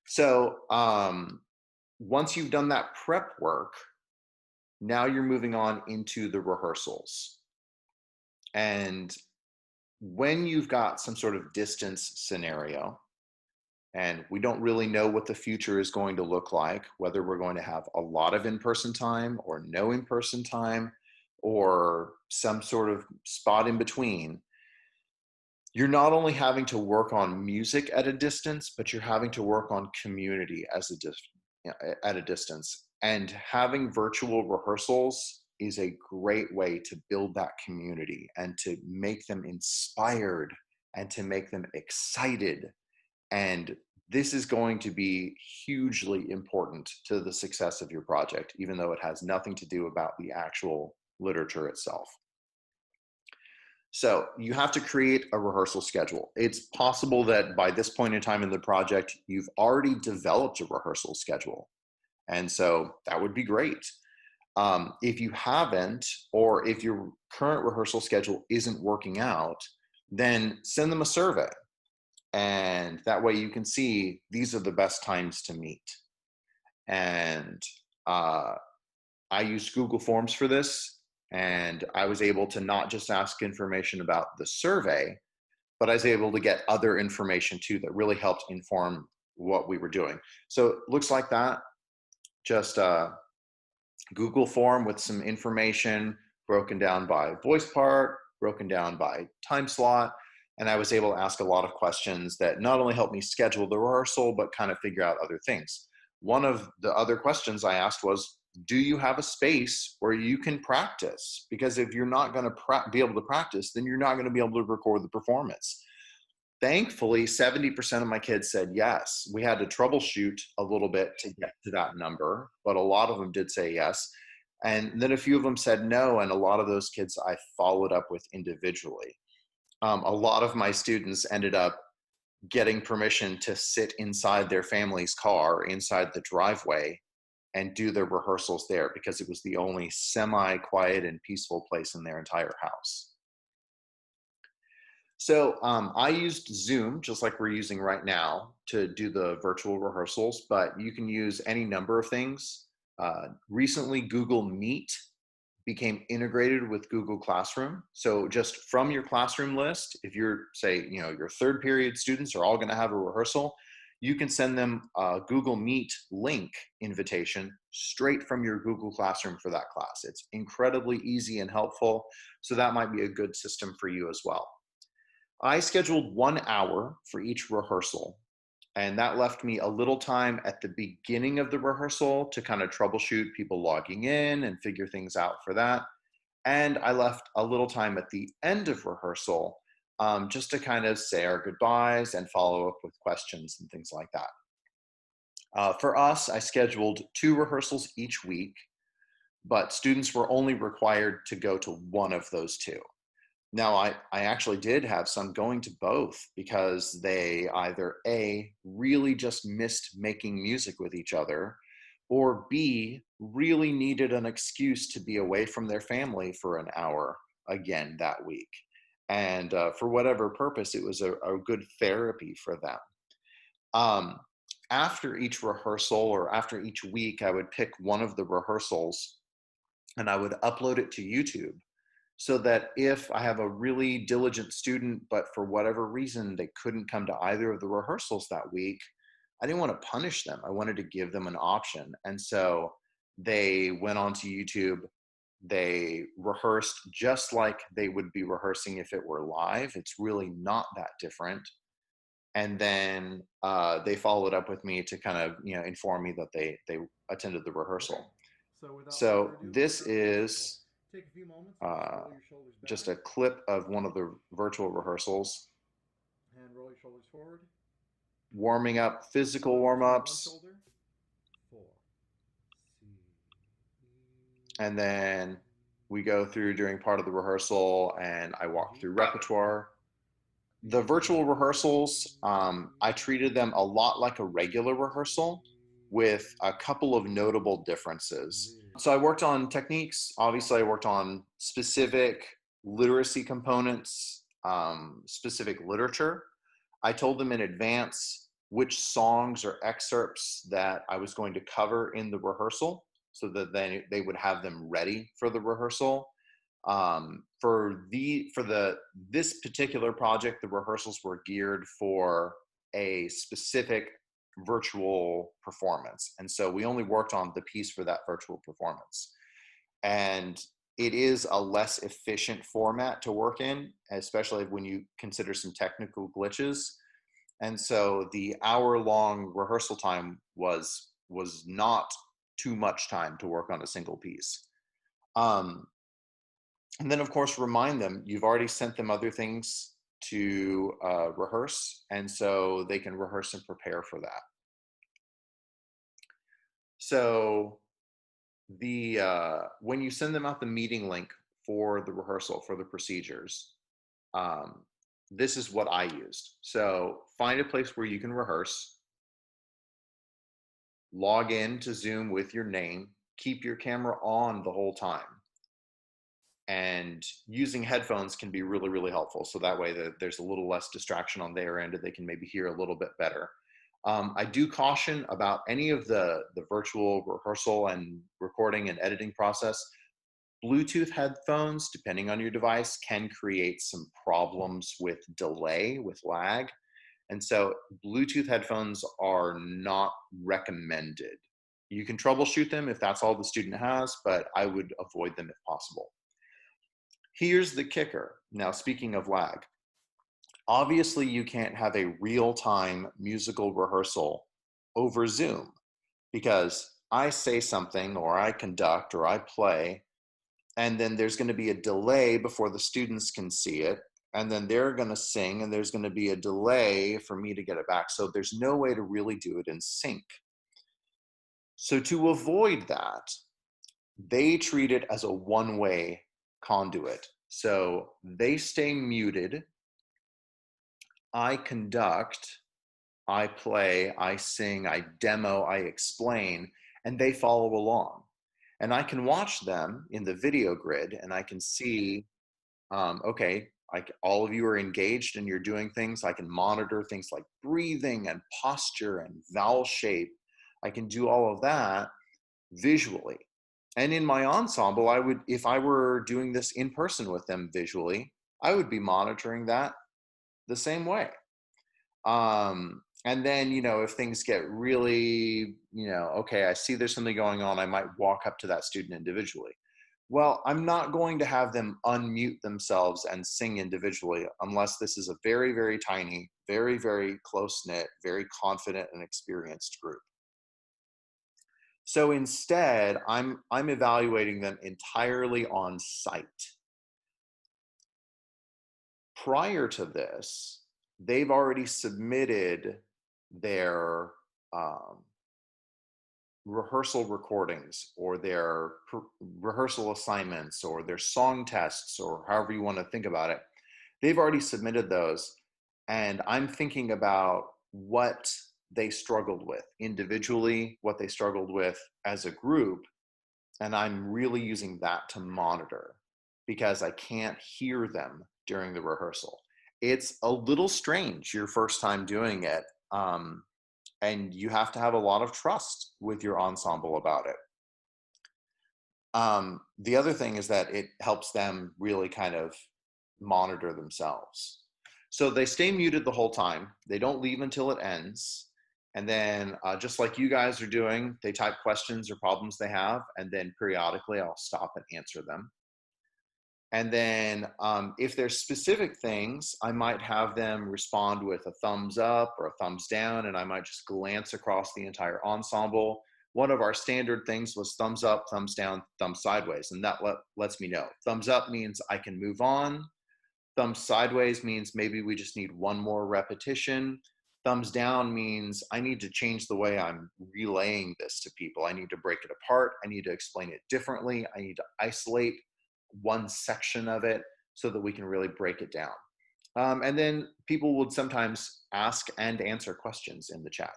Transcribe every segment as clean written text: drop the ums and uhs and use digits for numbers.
So once you've done that prep work, now you're moving on into the rehearsals. And when you've got some sort of distance scenario, and we don't really know what the future is going to look like, whether we're going to have a lot of in-person time or no in-person time or some sort of spot in between, you're not only having to work on music at a distance, but you're having to work on community at a distance. And having virtual rehearsals is a great way to build that community and to make them inspired and to make them excited. And this is going to be hugely important to the success of your project, even though it has nothing to do about the actual literature itself. So you have to create a rehearsal schedule. It's possible that by this point in time in the project, you've already developed a rehearsal schedule. And so that would be great. If you haven't, or if your current rehearsal schedule isn't working out, then send them a survey. And that way you can see these are the best times to meet. And I use Google Forms for this. And I was able to not just ask information about the survey, but I was able to get other information too that really helped inform what we were doing. So it looks like that. Just a Google form with some information broken down by voice part, broken down by time slot. And I was able to ask a lot of questions that not only helped me schedule the rehearsal, but kind of figure out other things. One of the other questions I asked was, do you have a space where you can practice? Because if you're not going to be able to practice, then you're not going to be able to record the performance. Thankfully, 70% of my kids said yes. We had to troubleshoot a little bit to get to that number, but a lot of them did say yes. And then a few of them said no, and a lot of those kids I followed up with individually. A lot of my students ended up getting permission to sit inside their family's car, inside the driveway, and do their rehearsals there because it was the only semi-quiet and peaceful place in their entire house. So I used Zoom, just like we're using right now, to do the virtual rehearsals, but you can use any number of things. Recently, Google Meet became integrated with Google Classroom. So just from your classroom list, if you're, say, your third period students are all going to have a rehearsal, you can send them a Google Meet link invitation straight from your Google Classroom for that class. It's incredibly easy and helpful. So that might be a good system for you as well. I scheduled 1 hour for each rehearsal, and that left me a little time at the beginning of the rehearsal to kind of troubleshoot people logging in and figure things out for that. And I left a little time at the end of rehearsal just to kind of say our goodbyes and follow up with questions and things like that. For us, I scheduled 2 rehearsals each week, but students were only required to go to one of those 2. Now, I actually did have some going to both because they either A, really just missed making music with each other, or B, really needed an excuse to be away from their family for an hour again that week. And for whatever purpose, it was a good therapy for them. After each rehearsal or after each week, I would pick one of the rehearsals and I would upload it to YouTube, so that if I have a really diligent student, but for whatever reason they couldn't come to either of the rehearsals that week, I didn't want to punish them. I wanted to give them an option. And so they went onto YouTube, they rehearsed just like they would be rehearsing if it were live. It's really not that different. And then they followed up with me to kind of inform me that they attended the Okay. rehearsal. So without further So ado, let's this start the rehearsal. is Take a few moments and just uh, roll your shoulders back. just a clip of one of the virtual rehearsals, And roll your shoulders forward. warming up, physical Slowly warm lift one ups, shoulder. 4. C. and then we go through during part of the rehearsal and I walk G. through repertoire. The E. virtual rehearsals, I treated them a lot like a regular rehearsal with a couple of notable differences. So I worked on techniques. Obviously, I worked on specific literacy components, specific literature. I told them in advance which songs or excerpts that I was going to cover in the rehearsal so that then they would have them ready for the rehearsal. This particular project, the rehearsals were geared for a specific virtual performance. And so we only worked on the piece for that virtual performance. And it is a less efficient format to work in, especially when you consider some technical glitches. And so the hour-long rehearsal time was not too much time to work on a single piece. And then, of course, remind them you've already sent them other things to rehearse, and so they can rehearse and prepare for that. So when you send them out the meeting link for the rehearsal, for the procedures, this is what I used. So find a place where you can rehearse, log in to Zoom with your name, keep your camera on the whole time. And using headphones can be really, really helpful. So that way there's a little less distraction on their end and they can maybe hear a little bit better. I do caution about any of the virtual rehearsal and recording and editing process. Bluetooth headphones, depending on your device, can create some problems with delay, with lag. And so Bluetooth headphones are not recommended. You can troubleshoot them if that's all the student has, but I would avoid them if possible. Here's the kicker. Now, speaking of lag, obviously you can't have a real-time musical rehearsal over Zoom because I say something or I conduct or I play, and then there's going to be a delay before the students can see it, and then they're going to sing, and there's going to be a delay for me to get it back. So there's no way to really do it in sync. So to avoid that, they treat it as a one-way conduit. So they stay muted. I conduct, I play, I sing, I demo, I explain, and they follow along. And I can watch them in the video grid and I can see, okay, all of you are engaged and you're doing things. I can monitor things like breathing and posture and vowel shape. I can do all of that visually. And in my ensemble, I would, if I were doing this in person with them visually, I would be monitoring that the same way. And then, if things get really, okay, I see there's something going on, I might walk up to that student individually. Well, I'm not going to have them unmute themselves and sing individually unless this is a very, very tiny, very, very close-knit, very confident and experienced group. So instead, I'm evaluating them entirely on site. Prior to this, they've already submitted their rehearsal recordings or their rehearsal assignments or their song tests or however you want to think about it. They've already submitted those, and I'm thinking about what they struggled with individually, what they struggled with as a group, and I'm really using that to monitor because I can't hear them during the rehearsal. It's a little strange your first time doing it, and you have to have a lot of trust with your ensemble about it. The other thing is that it helps them really kind of monitor themselves. So they stay muted the whole time. They don't leave until it ends. And then just like you guys are doing, they type questions or problems they have, and then periodically I'll stop and answer them. And then if there's specific things, I might have them respond with a thumbs up or a thumbs down, and I might just glance across the entire ensemble. One of our standard things was thumbs up, thumbs down, thumbs sideways, and that lets me know. Thumbs up means I can move on. Thumbs sideways means maybe we just need one more repetition. Thumbs down means I need to change the way I'm relaying this to people. I need to break it apart. I need to explain it differently. I need to isolate one section of it so that we can really break it down. And then people would sometimes ask and answer questions in the chat.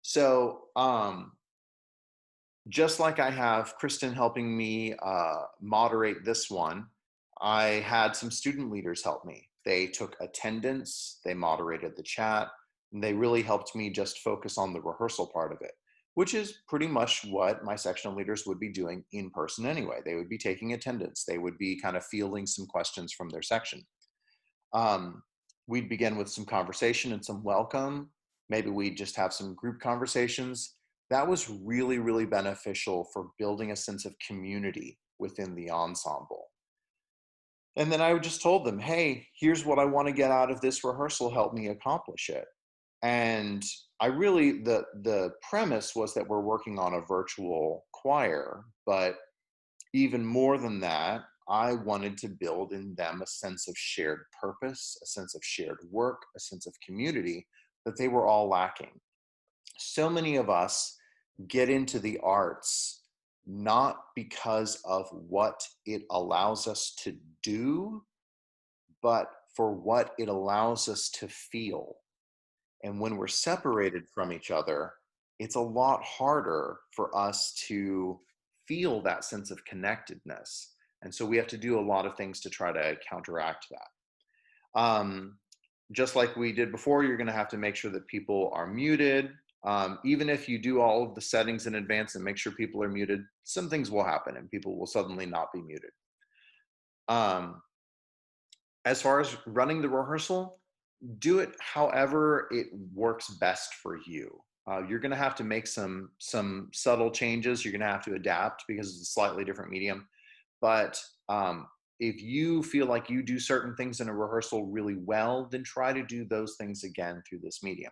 So just like I have Kristen helping me moderate this one, I had some student leaders help me. They took attendance, they moderated the chat, And they really helped me just focus on the rehearsal part of it, which is pretty much what my sectional leaders would be doing in person anyway. They would be taking attendance. They would be kind of fielding some questions from their section. Um, we'd begin with some conversation and some welcome. Maybe we'd just have some group conversations. That was really, really beneficial for building a sense of community within the ensemble. And then I just told them, hey, here's what I want to get out of this rehearsal. Help me accomplish it. And I really, the premise was that we're working on a virtual choir, but even more than that, I wanted to build in them a sense of shared purpose, a sense of shared work, a sense of community that they were all lacking. So many of us get into the arts not because of what it allows us to do, but for what it allows us to feel. And when we're separated from each other, it's a lot harder for us to feel that sense of connectedness. And so we have to do a lot of things to try to counteract that. Just like we did before, you're going to have to make sure that people are muted. Even if you do all of the settings in advance and make sure people are muted, some things will happen and people will suddenly not be muted. As far as running the rehearsal, do it however it works best for you. You're going to have to make some subtle changes. You're going to have to adapt because it's a slightly different medium. But if you feel like you do certain things in a rehearsal really well, then try to do those things again through this medium.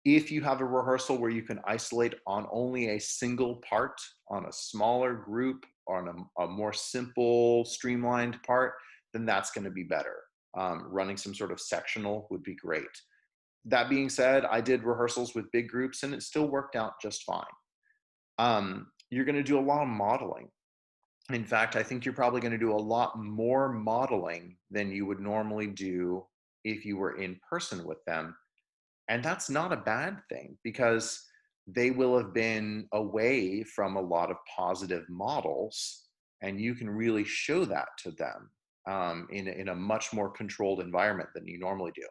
If you have a rehearsal where you can isolate on only a single part, on a smaller group, on a more simple, streamlined part, then that's going to be better. Running some sort of sectional would be great. That being said, I did rehearsals with big groups and it still worked out just fine. You're going to do a lot of modeling. In fact, I think you're probably going to do a lot more modeling than you would normally do if you were in person with them. And that's not a bad thing because they will have been away from a lot of positive models, and you can really show that to them in a much more controlled environment than you normally do.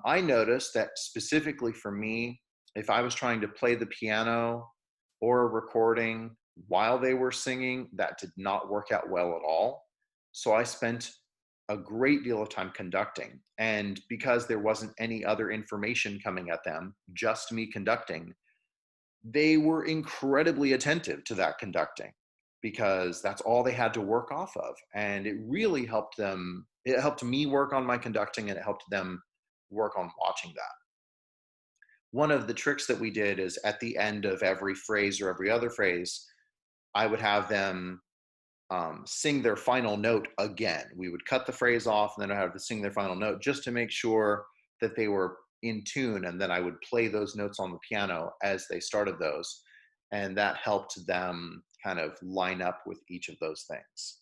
I noticed that specifically for me, if I was trying to play the piano or a recording while they were singing, that did not work out well at all. So I spent a great deal of time conducting. And because there wasn't any other information coming at them, just me conducting, they were incredibly attentive to that conducting because that's all they had to work off of. And it really helped them. It helped me work on my conducting and it helped them work on watching that. One of the tricks that we did is at the end of every phrase or every other phrase, I would have them sing their final note again. We would cut the phrase off and then I'd have to sing their final note just to make sure that they were in tune. And then I would play those notes on the piano as they started those. And that helped them kind of line up with each of those things.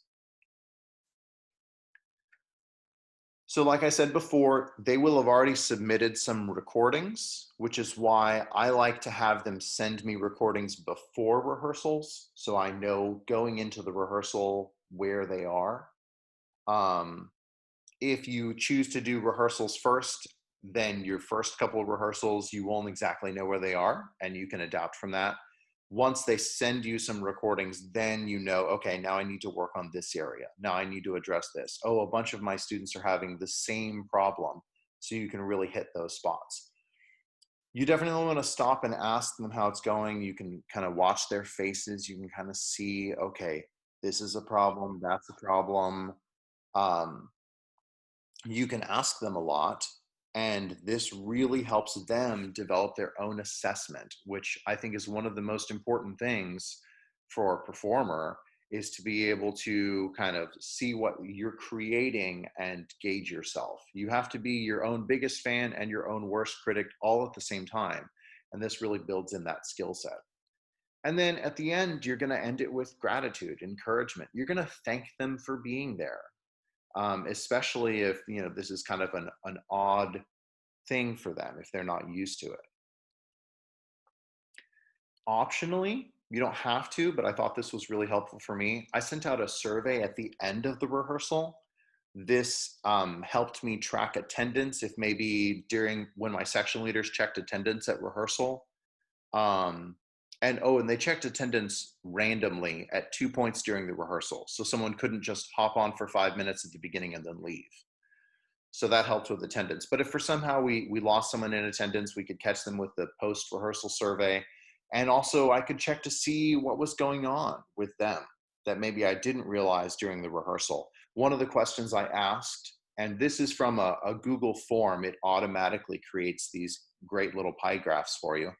So like I said before, they will have already submitted some recordings, which is why I like to have them send me recordings before rehearsals. So I know going into the rehearsal where they are. If you choose to do rehearsals first, then your first couple of rehearsals, you won't exactly know where they are and you can adapt from that. Once they send you some recordings, then you know, okay, now I need to work on this area. Now I need to address this. Oh, a bunch of my students are having the same problem. So you can really hit those spots. You definitely want to stop and ask them how it's going. You can kind of watch their faces. You can kind of see, okay, this is a problem, that's a problem. Um, you can ask them a lot, and this really helps them develop their own assessment, which I think is one of the most important things for a performer, is to be able to kind of see what you're creating and gauge yourself. You have to be your own biggest fan and your own worst critic all at the same time, and this really builds in that skill set. And then at the end, you're going to end it with gratitude, encouragement. You're going to thank them for being there. Especially if this is kind of an odd thing for them if they're not used to it. Optionally, you don't have to, but I thought this was really helpful for me. I sent out a survey at the end of the rehearsal This helped me track attendance if maybe during when my section leaders checked attendance at rehearsal. Um, and they checked attendance randomly at 2 points during the rehearsal. So someone couldn't just hop on for 5 minutes at the beginning and then leave. So that helped with attendance. But if for somehow we lost someone in attendance, we could catch them with the post-rehearsal survey. And also I could check to see what was going on with them that maybe I didn't realize during the rehearsal. One of the questions I asked, and this is from a Google form, it automatically creates these great little pie graphs for you,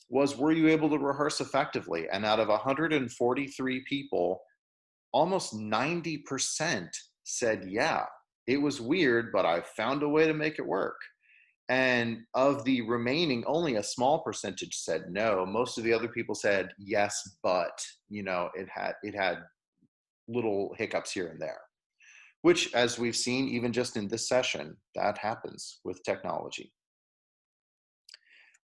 was, were you able to rehearse effectively? And out of 143 people, almost 90% said, yeah, it was weird, but I found a way to make it work. And of the remaining, only a small percentage said no. Most of the other people said yes, but it had little hiccups here and there, which, as we've seen, even just in this session, that happens with technology.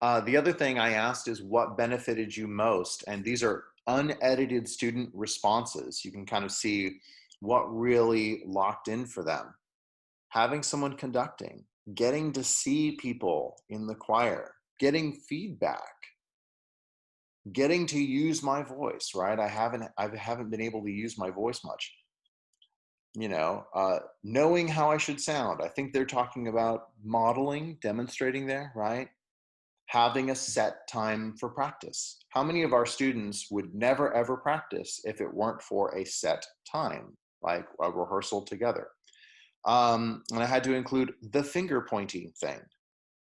The other thing I asked is what benefited you most? And these are unedited student responses. You can kind of see what really locked in for them. Having someone conducting, getting to see people in the choir, getting feedback, getting to use my voice, right? I haven't been able to use my voice much. Knowing how I should sound. I think they're talking about modeling, demonstrating there, right? Having a set time for practice. How many of our students would never ever practice if it weren't for a set time, like a rehearsal together? And I had to include the finger pointing thing,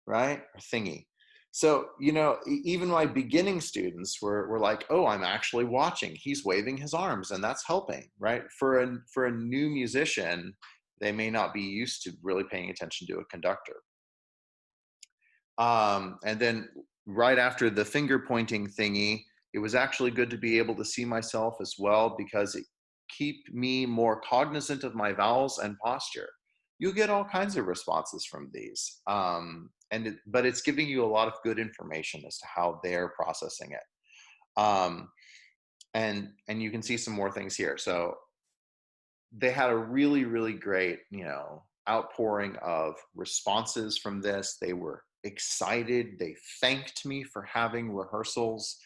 right? Or thingy. So, even my beginning students were like, oh, I'm actually watching. He's waving his arms and that's helping, right? For a new musician, they may not be used to really paying attention to a conductor. And then right after the finger pointing thingy, it was actually good to be able to see myself as well, because it keep me more cognizant of my vowels and posture. You'll get all kinds of responses from these. But it's giving you a lot of good information as to how they're processing it. And you can see some more things here. So they had a really, really great, outpouring of responses from this. They were excited. They thanked me for having rehearsals,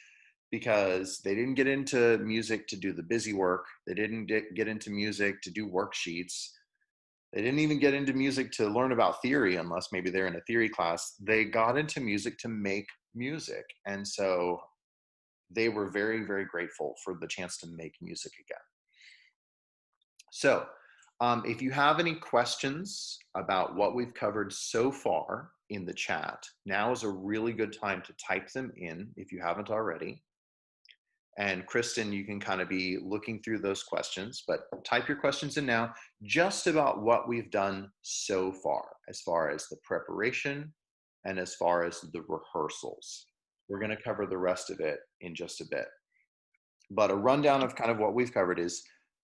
because they didn't get into music to do the busy work. They didn't get into music to do worksheets. They didn't even get into music to learn about theory, unless maybe they're in a theory class. They got into music to make music. And so they were very, very grateful for the chance to make music again. So if you have any questions about what we've covered so far in the chat, now is a really good time to type them in if you haven't already. And Kristen, you can kind of be looking through those questions, but type your questions in now, just about what we've done so far as the preparation and as far as the rehearsals. We're going to cover the rest of it in just a bit. But a rundown of kind of what we've covered is,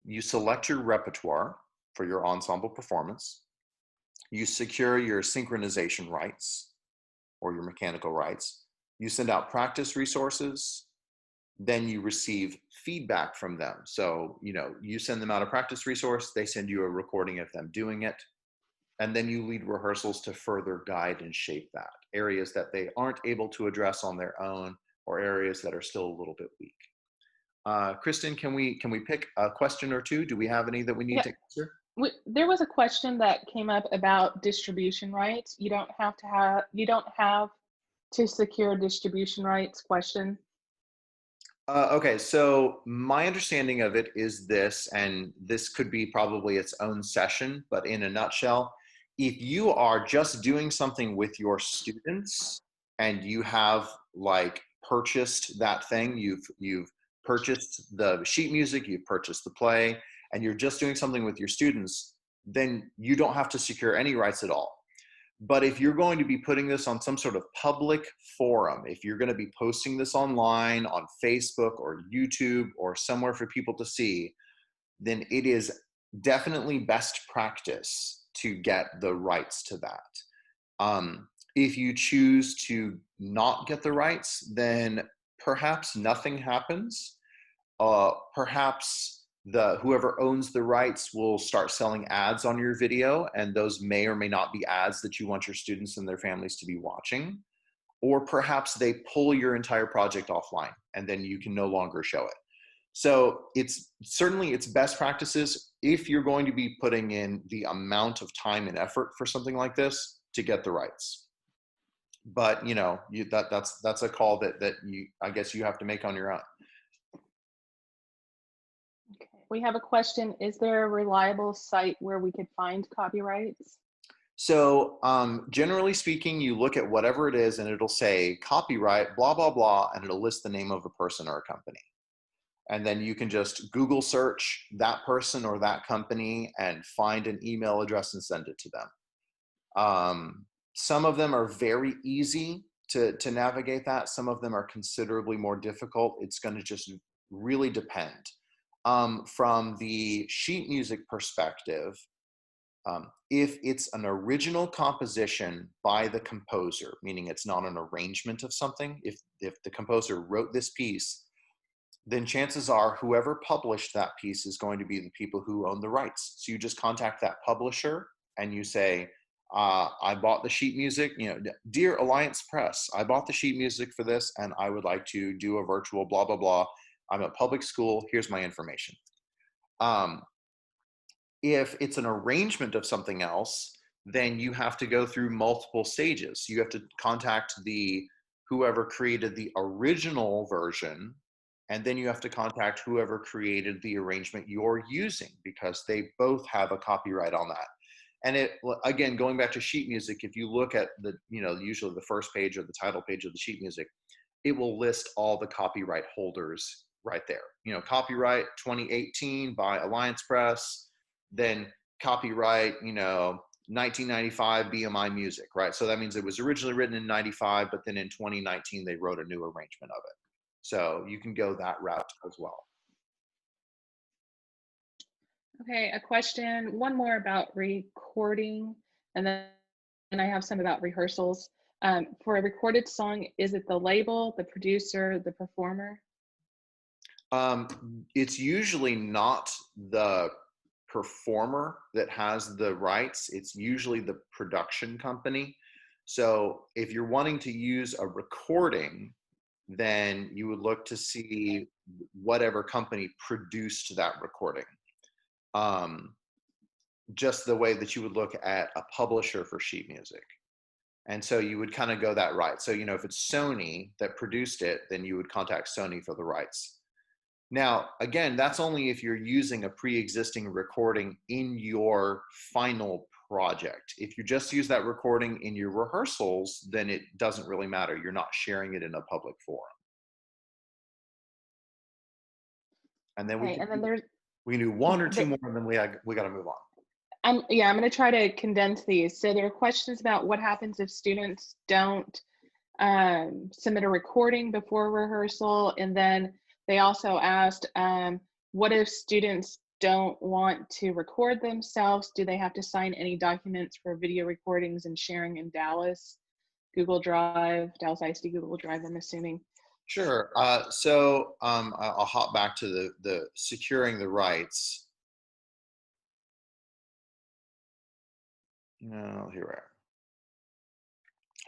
you select your repertoire for your ensemble performance. You secure your synchronization rights or your mechanical rights. You send out practice resources. Then you receive feedback from them. So, you send them out a practice resource, they send you a recording of them doing it. And then you lead rehearsals to further guide and shape that. Areas that they aren't able to address on their own, or areas that are still a little bit weak. Kristen, can we pick a question or two? Do we have any that we need to answer? There was a question that came up about distribution rights. You don't have to secure distribution rights question. Okay, so my understanding of it is this, and this could be probably its own session, but in a nutshell, if you are just doing something with your students and you have purchased that thing, you've purchased the sheet music, you've purchased the play, and you're just doing something with your students, then you don't have to secure any rights at all. But if you're going to be putting this on some sort of public forum, if you're going to be posting this online on Facebook or YouTube or somewhere for people to see, then it is definitely best practice to get the rights to that. If you choose to not get the rights, then perhaps nothing happens. Perhaps whoever owns the rights will start selling ads on your video, and those may or may not be ads that you want your students and their families to be watching. Or perhaps they pull your entire project offline and then you can no longer show it. So it's best practices if you're going to be putting in the amount of time and effort for something like this to get the rights. But that's a call that I guess you have to make on your own. Okay. We have a question. Is there a reliable site where we could find copyrights? So generally speaking, you look at whatever it is and it'll say copyright, blah, blah, blah, and it'll list the name of a person or a company. And then you can just Google search that person or that company and find an email address and send it to them. Some of them are very easy to navigate that. Some of them are considerably more difficult. It's going to just really depend. From the sheet music perspective, if it's an original composition by the composer, meaning it's not an arrangement of something, if the composer wrote this piece, then chances are whoever published that piece is going to be the people who own the rights. So you just contact that publisher and you say, I bought the sheet music, dear Alliance Press, I bought the sheet music for this and I would like to do a virtual blah, blah, blah. I'm a public school, here's my information. If it's an arrangement of something else, then you have to go through multiple stages. You have to contact whoever created the original version, and then you have to contact whoever created the arrangement you're using, because they both have a copyright on that. And again, going back to sheet music, if you look at usually the first page or the title page of the sheet music, it will list all the copyright holders right there. Copyright 2018 by Alliance Press, then copyright, 1995 BMI Music, right? So that means it was originally written in 95, but then in 2019, they wrote a new arrangement of it. So you can go that route as well. Okay, a question, one more about recording, and then I have some about rehearsals. For a recorded song, is it the label, the producer, the performer? It's usually not the performer that has the rights. It's usually the production company. So if you're wanting to use a recording, then you would look to see whatever company produced that recording. Just the way that you would look at a publisher for sheet music. And so you would kind of go that route. So, if it's Sony that produced it, then you would contact Sony for the rights. Now, again, that's only if you're using a pre-existing recording in your final project. If you just use that recording in your rehearsals, then it doesn't really matter. You're not sharing it in a public forum. And then we can do one or two more, and then we got to move on. I'm going to try to condense these. So there are questions about what happens if students don't submit a recording before rehearsal, and then they also asked, what if students don't want to record themselves? Do they have to sign any documents for video recordings and sharing in Dallas, Google Drive, Dallas ISD Google Drive, I'm assuming? Sure. So I'll hop back to the securing the rights. No, here we are.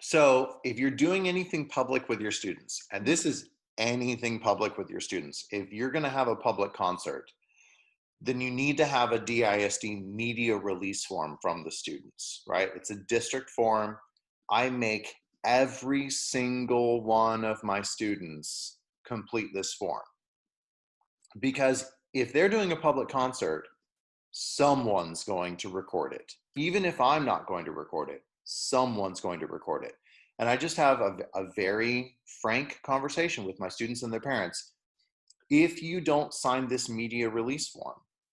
So if you're doing anything public with your students, and this is anything public with your students, if you're going to have a public concert, then you need to have a DISD media release form from the students, right? It's a district form. I make every single one of my students complete this form, because if they're doing a public concert, someone's going to record it. Even if I'm not going to record it, someone's going to record it. And I just have a very frank conversation with my students and their parents. If you don't sign this media release form,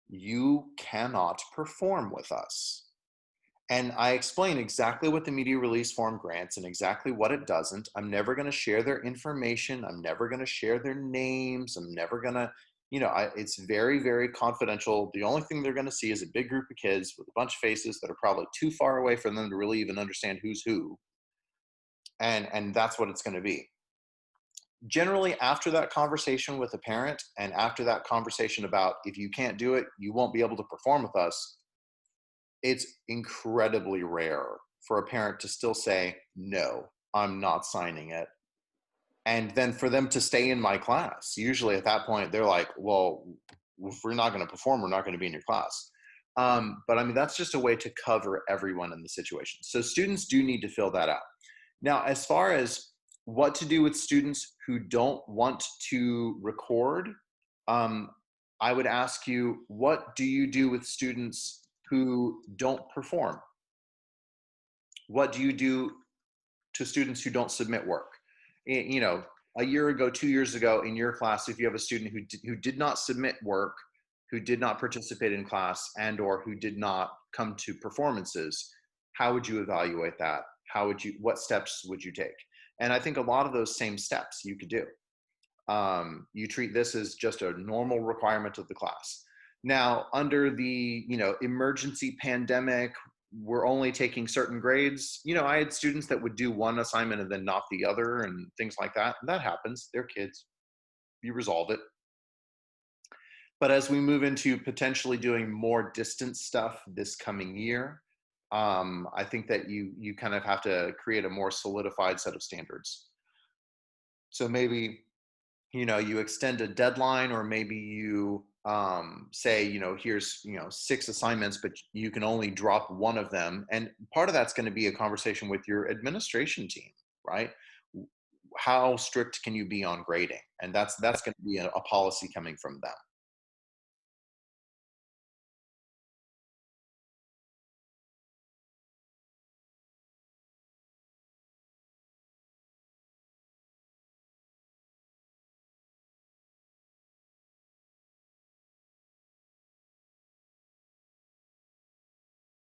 you cannot perform with us. And I explain exactly what the media release form grants and exactly what it doesn't. I'm never going to share their information. I'm never going to share their names. I'm never going to, it's very, very confidential. The only thing they're going to see is a big group of kids with a bunch of faces that are probably too far away for them to really even understand who's who. And that's what it's going to be. generally after that conversation with a parent and after that conversation about if you can't do it, you won't be able to perform with us, it's incredibly rare for a parent to still say, no, I'm not signing it. And then for them to stay in my class. Usually at that point, they're like, well, if we're not going to perform, we're not going to be in your class. But I mean, that's just a way to cover everyone in the situation. So students do need to fill that out. Now, as far as what to do with students who don't want to record, I would ask you, what do you do with students who don't perform? What do you do to students who don't submit work? You know, a year ago, 2 years ago in your class, if you have a student who did not submit work, who did not participate in class, and or who did not come to performances, how would you evaluate that? What steps would you take? And I think a lot of those same steps you could do. You treat this as just a normal requirement of the class. Now, under the emergency pandemic, we're only taking certain grades. I had students that would do one assignment and then not the other and things like that. And that happens. They're kids. You resolve it. But as we move into potentially doing more distance stuff this coming year, I think that you kind of have to create a more solidified set of standards. So maybe you extend a deadline, or maybe you say, here's 6 assignments, but you can only drop one of them. And part of that's going to be a conversation with your administration team, right? How strict can you be on grading? And that's going to be a policy coming from them.